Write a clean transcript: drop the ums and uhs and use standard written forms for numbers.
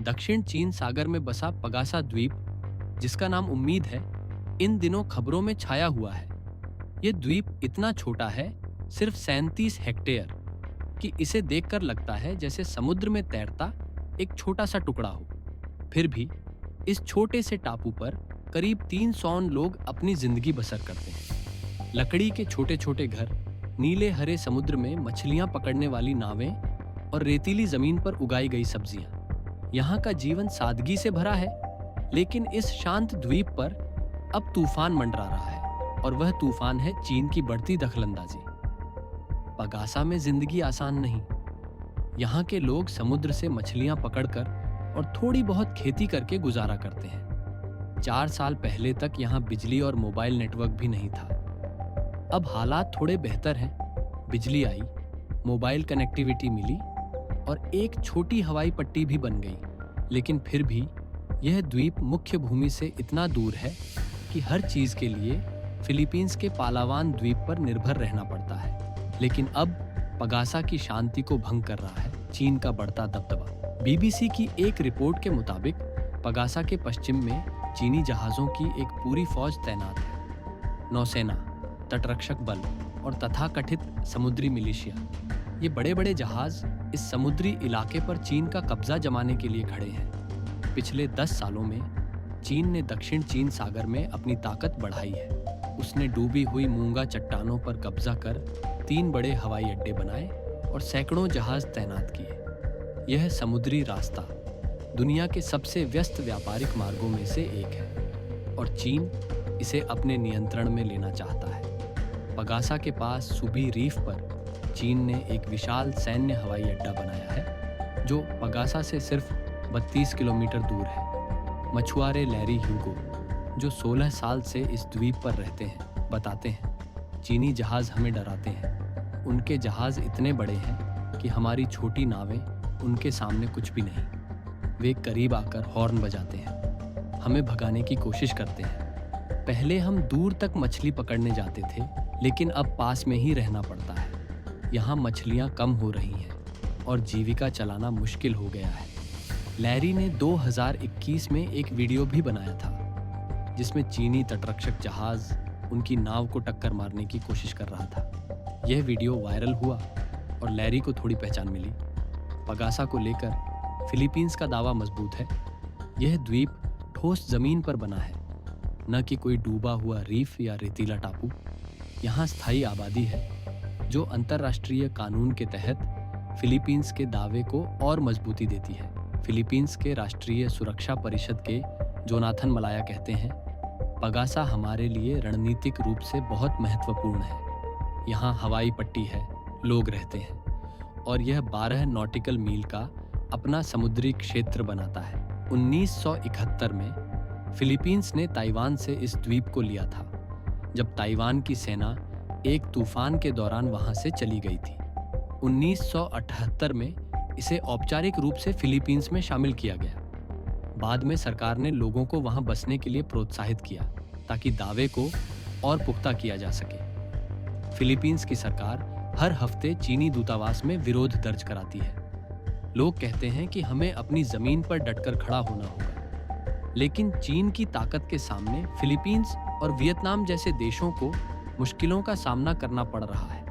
दक्षिण चीन सागर में बसा पगासा द्वीप, जिसका नाम उम्मीद है, इन दिनों खबरों में छाया हुआ है। यह द्वीप इतना छोटा है, सिर्फ 37 हेक्टेयर, कि इसे देखकर लगता है जैसे समुद्र में तैरता एक छोटा सा टुकड़ा हो। फिर भी इस छोटे से टापू पर करीब 300 लोग अपनी जिंदगी बसर करते हैं। लकड़ी के छोटे छोटे घर, नीले हरे समुद्र में मछलियां पकड़ने वाली नावें और रेतीली जमीन पर उगाई गई सब्जियां। यहाँ का जीवन सादगी से भरा है, लेकिन इस शांत द्वीप पर अब तूफान मंडरा रहा है, और वह तूफान है चीन की बढ़ती दखलंदाजी। पगासा में जिंदगी आसान नहीं। यहाँ के लोग समुद्र से मछलियां पकड़कर और थोड़ी बहुत खेती करके गुजारा करते हैं। 4 साल पहले तक यहाँ बिजली और मोबाइल नेटवर्क भी नहीं था। अब हालात थोड़े बेहतर हैं। बिजली आई, मोबाइल कनेक्टिविटी मिली और एक छोटी हवाई पट्टी भी बन गई। लेकिन फिर भी यह द्वीप मुख्य भूमि से इतना दूर है कि हर चीज के लिए फिलीपींस के पालावान द्वीप पर निर्भर रहना पड़ता है। लेकिन अब पगासा की शांति को भंग कर रहा है चीन का बढ़ता दबदबा। बीबीसी की एक रिपोर्ट के मुताबिक पगासा के पश्चिम में चीनी जहाजों की एक पूरी फौज तैनात है। नौसेना, तटरक्षक बल और तथाकथित समुद्री मिलिशिया। ये बड़े बड़े जहाज इस समुद्री इलाके पर चीन का कब्जा जमाने के लिए खड़े हैं। पिछले 10 सालों में चीन ने दक्षिण चीन सागर में अपनी ताकत बढ़ाई है। उसने डूबी हुई मूंगा चट्टानों पर कब्जा कर 3 बड़े हवाई अड्डे बनाए और सैकड़ों जहाज तैनात किए। यह समुद्री रास्ता दुनिया के सबसे व्यस्त व्यापारिक मार्गों में से एक है और चीन इसे अपने नियंत्रण में लेना चाहता है। पगासा के पास सुबी रीफ पर चीन ने एक विशाल सैन्य हवाई अड्डा बनाया है, जो पगासा से सिर्फ 32 किलोमीटर दूर है। मछुआरे लैरी ह्यूगो, जो 16 साल से इस द्वीप पर रहते हैं, बताते हैं, चीनी जहाज हमें डराते हैं। उनके जहाज इतने बड़े हैं कि हमारी छोटी नावें उनके सामने कुछ भी नहीं। वे करीब आकर हॉर्न बजाते हैं, हमें भगाने की कोशिश करते हैं। पहले हम दूर तक मछली पकड़ने जाते थे, लेकिन अब पास में ही रहना पड़ता है। यहाँ मछलियाँ कम हो रही हैं और जीविका चलाना मुश्किल हो गया है। लैरी ने 2021 में एक वीडियो भी बनाया था, जिसमें चीनी तटरक्षक जहाज उनकी नाव को टक्कर मारने की कोशिश कर रहा था। यह वीडियो वायरल हुआ और लैरी को थोड़ी पहचान मिली। पगासा को लेकर फिलीपींस का दावा मजबूत है। यह द्वीप ठोस जमीन पर बना है, न कि कोई डूबा हुआ रीफ या रेतीला टापू। यहाँ स्थायी आबादी है, जो अंतर्राष्ट्रीय कानून के तहत फिलीपींस के दावे को और मजबूती देती है। फिलीपींस के राष्ट्रीय सुरक्षा परिषद के जोनाथन मलाया कहते हैं, पगासा हमारे लिए रणनीतिक रूप से बहुत महत्वपूर्ण है। यहाँ हवाई पट्टी है, लोग रहते हैं, और यह 12 नॉटिकल मील का अपना समुद्री क्षेत्र बनाता है। 1971 में फिलीपींस ने ताइवान से इस द्वीप को लिया था, जब ताइवान की सेना एक तूफान के दौरान वहां से चली गई थी। 1978 में इसे औपचारिक रूप से फिलीपींस में शामिल किया गया। बाद में सरकार ने लोगों को वहां बसने के लिए प्रोत्साहित किया, ताकि दावे को और पुख्ता किया जा सके। फिलीपींस की सरकार हर हफ्ते चीनी दूतावास में विरोध दर्ज कराती है। लोग कहते हैं कि हमें अपनी जमीन पर डटकर खड़ा होना होगा, लेकिन चीन की ताकत के सामने फिलीपींस और वियतनाम जैसे देशों को मुश्किलों का सामना करना पड़ रहा है।